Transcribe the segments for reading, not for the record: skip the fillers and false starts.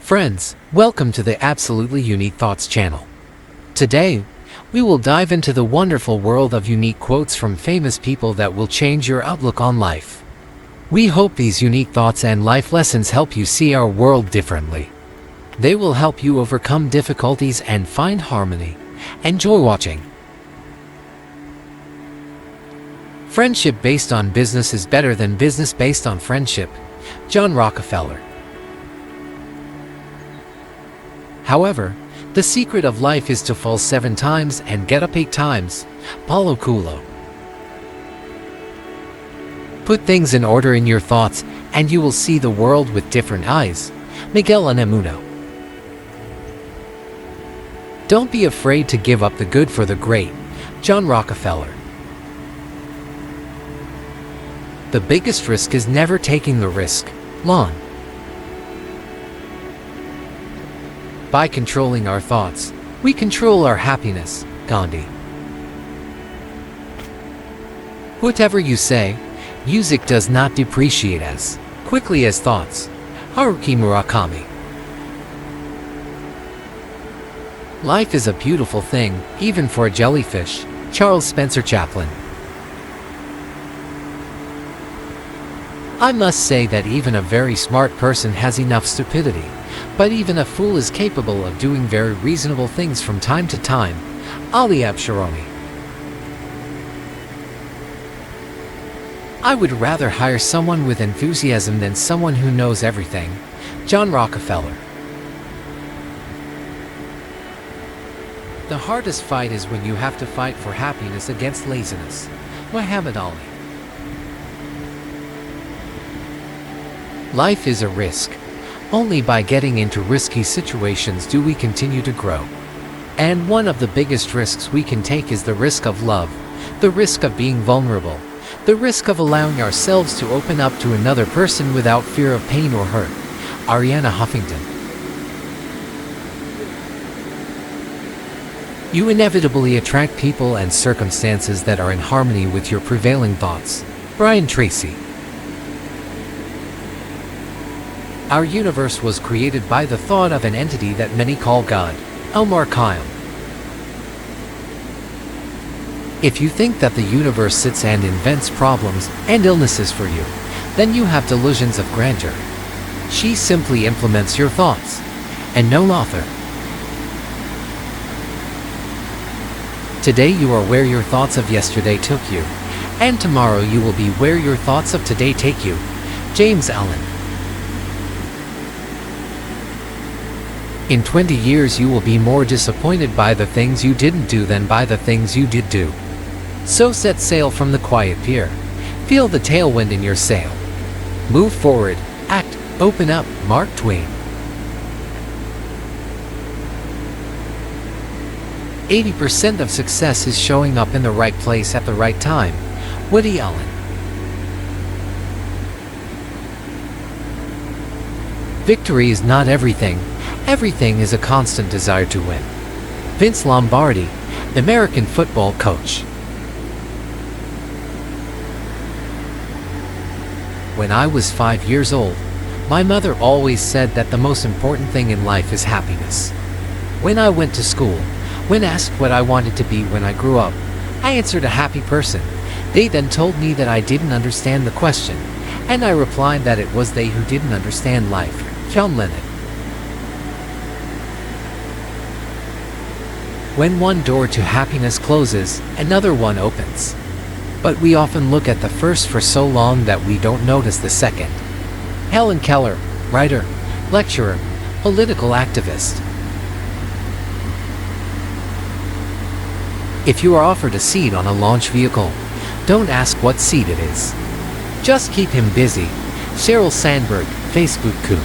Friends, welcome to the Absolutely Unique Thoughts channel. Today, we will dive into the wonderful world of unique quotes from famous people that will change your outlook on life. We hope these unique thoughts and life lessons help you see our world differently. They will help you overcome difficulties and find harmony. Enjoy watching. Friendship based on business is better than business based on friendship. John Rockefeller. However, the secret of life is to fall 7 times and get up 8 times. Paulo Coelho. Put things in order in your thoughts, and you will see the world with different eyes. Miguel Unamuno. Don't be afraid to give up the good for the great. John Rockefeller. The biggest risk is never taking the risk. Lon. By controlling our thoughts, we control our happiness. Gandhi. Whatever you say, music does not depreciate as quickly as thoughts. Haruki Murakami. Life is a beautiful thing, even for a jellyfish. Charles Spencer Chaplin. I must say that even a very smart person has enough stupidity, but even a fool is capable of doing very reasonable things from time to time. Ali Absharoni. I would rather hire someone with enthusiasm than someone who knows everything. John Rockefeller. The hardest fight is when you have to fight for happiness against laziness. Muhammad Ali. Life is a risk. Only by getting into risky situations do we continue to grow. And one of the biggest risks we can take is the risk of love, the risk of being vulnerable, the risk of allowing ourselves to open up to another person without fear of pain or hurt. Arianna Huffington. You inevitably attract people and circumstances that are in harmony with your prevailing thoughts. Brian Tracy. Our universe was created by the thought of an entity that many call God. Elmar Kyle. If you think that the universe sits and invents problems and illnesses for you, then you have delusions of grandeur. She simply implements your thoughts. And no author. Today you are where your thoughts of yesterday took you, and tomorrow you will be where your thoughts of today take you. James Allen. In 20 years you will be more disappointed by the things you didn't do than by the things you did do. So set sail from the quiet pier. Feel the tailwind in your sail. Move forward, act, open up. Mark Twain. 80% of success is showing up in the right place at the right time. Woody Allen. Victory is not everything. Everything is a constant desire to win. Vince Lombardi, American football coach. When I was 5 years old, my mother always said that the most important thing in life is happiness. When I went to school, when asked what I wanted to be when I grew up, I answered a happy person. They then told me that I didn't understand the question, and I replied that it was they who didn't understand life. John Lennon. When one door to happiness closes, another one opens. But we often look at the first for so long that we don't notice the second. Helen Keller, writer, lecturer, political activist. If you are offered a seat on a launch vehicle, don't ask what seat it is. Just keep him busy. Sheryl Sandberg, Facebook coup.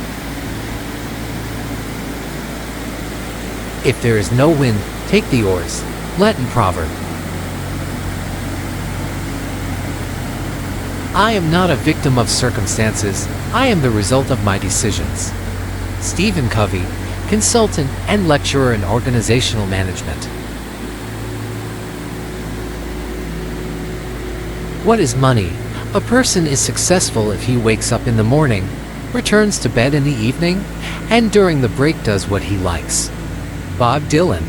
If there is no wind, take the oars. Latin proverb. I am not a victim of circumstances, I am the result of my decisions. Stephen Covey, consultant and lecturer in organizational management. What is money? A person is successful if he wakes up in the morning, returns to bed in the evening, and during the break does what he likes. Bob Dylan.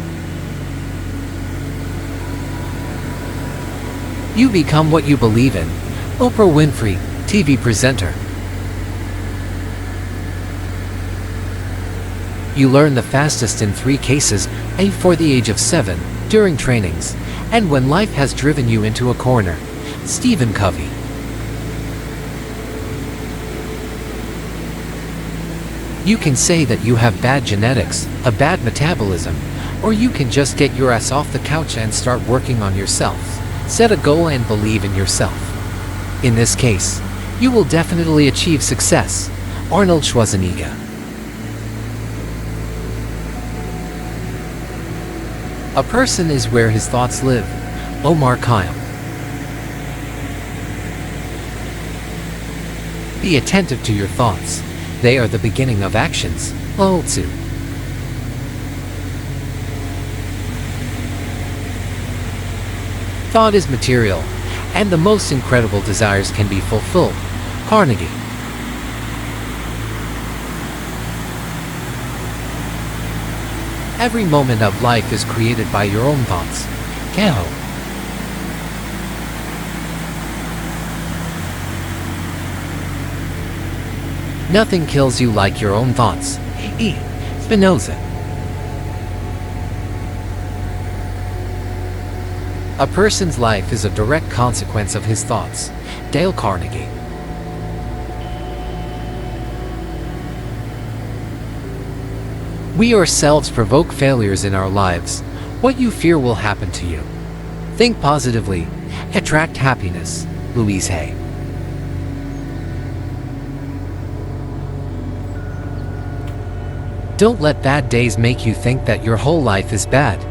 You become what you believe in. Oprah Winfrey, TV presenter. You learn the fastest in 3 cases, before the age of 7, during trainings, and when life has driven you into a corner. Stephen Covey. You can say that you have bad genetics, a bad metabolism, or you can just get your ass off the couch and start working on yourself. Set a goal and believe in yourself. In this case, you will definitely achieve success. Arnold Schwarzenegger. A person is where his thoughts live. Omar Khayyam. Be attentive to your thoughts. They are the beginning of actions. Lao Tzu. Thought is material, and the most incredible desires can be fulfilled. Carnegie. Every moment of life is created by your own thoughts. Keho. Nothing kills you like your own thoughts. E. Spinoza. A person's life is a direct consequence of his thoughts. Dale Carnegie. We ourselves provoke failures in our lives. What you fear will happen to you. Think positively. Attract happiness. Louise Hay. Don't let bad days make you think that your whole life is bad.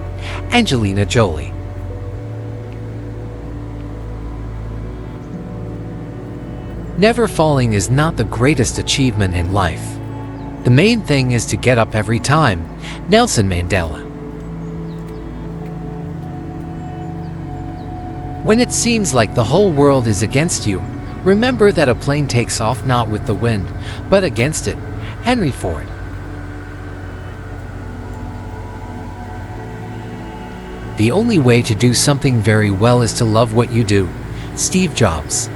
Angelina Jolie. Never falling is not the greatest achievement in life. The main thing is to get up every time. Nelson Mandela. When it seems like the whole world is against you, remember that a plane takes off not with the wind, but against it. Henry Ford. The only way to do something very well is to love what you do. Steve Jobs.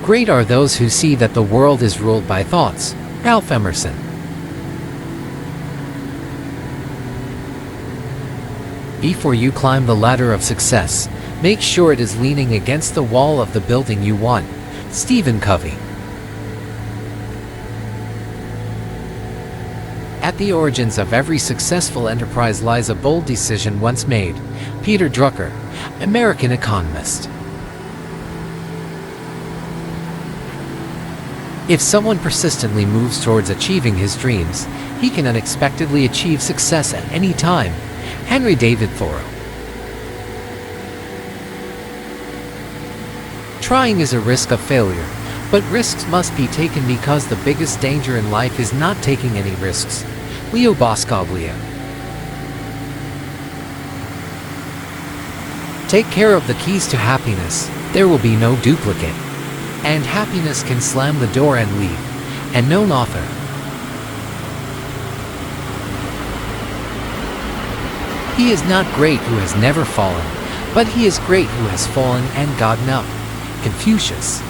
Great are those who see that the world is ruled by thoughts. Ralph Emerson. Before you climb the ladder of success, make sure it is leaning against the wall of the building you want. Stephen Covey. At the origins of every successful enterprise lies a bold decision once made. Peter Drucker, American economist. If someone persistently moves towards achieving his dreams, he can unexpectedly achieve success at any time. Henry David Thoreau. Trying is a risk of failure, but risks must be taken because the biggest danger in life is not taking any risks. Leo Boscaglia. Take care of the keys to happiness. There will be no duplicate. And happiness can slam the door and leave. And known author. He is not great who has never fallen, but he is great who has fallen and gotten up. Confucius.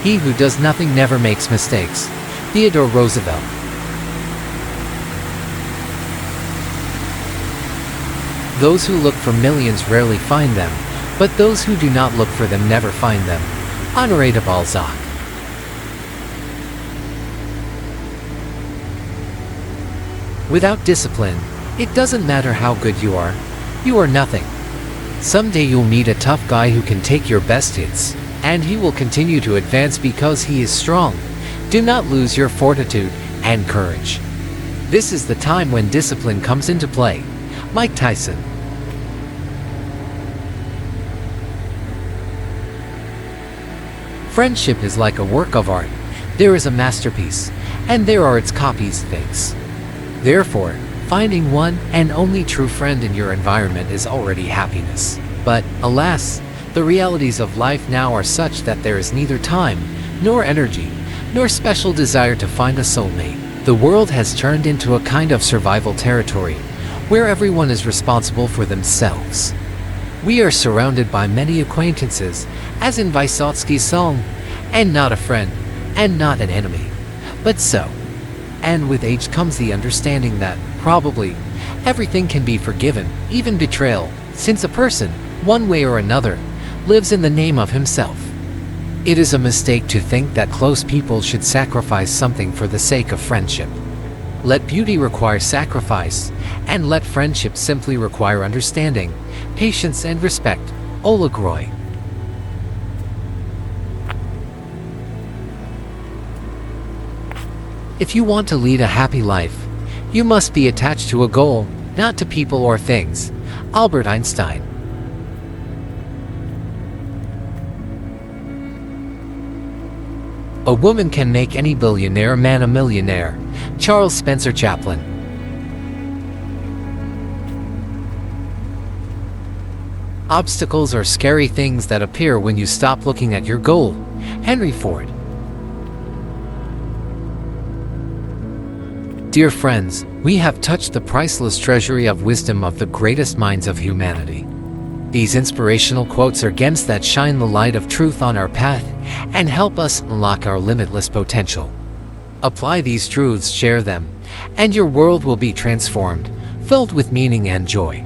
He who does nothing never makes mistakes. Theodore Roosevelt. Those who look for millions rarely find them, but those who do not look for them never find them. Honoré de Balzac. Without discipline, it doesn't matter how good you are nothing. Someday you'll meet a tough guy who can take your best hits, and he will continue to advance because he is strong. Do not lose your fortitude and courage. This is the time when discipline comes into play. Mike Tyson. Friendship is like a work of art. There is a masterpiece, and there are its copies, things. Therefore, finding one and only true friend in your environment is already happiness. But, alas, the realities of life now are such that there is neither time, nor energy, nor special desire to find a soulmate. The world has turned into a kind of survival territory, where everyone is responsible for themselves. We are surrounded by many acquaintances, as in Vysotski's song, and not a friend, and not an enemy, but so. And with age comes the understanding that, probably, everything can be forgiven, even betrayal, since a person, one way or another, lives in the name of himself. It is a mistake to think that close people should sacrifice something for the sake of friendship. Let beauty require sacrifice, and let friendship simply require understanding, patience and respect. Oleg Roy. If you want to lead a happy life, you must be attached to a goal, not to people or things. Albert Einstein. A woman can make any billionaire man a millionaire. Charles Spencer Chaplin. Obstacles are scary things that appear when you stop looking at your goal. Henry Ford. Dear friends, we have touched the priceless treasury of wisdom of the greatest minds of humanity. These inspirational quotes are gems that shine the light of truth on our path and help us unlock our limitless potential. Apply these truths, share them, and your world will be transformed, filled with meaning and joy.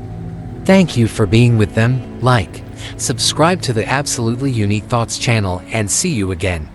Thank you for being with them. Like, subscribe to the Absolutely Unique Thoughts channel, and see you again.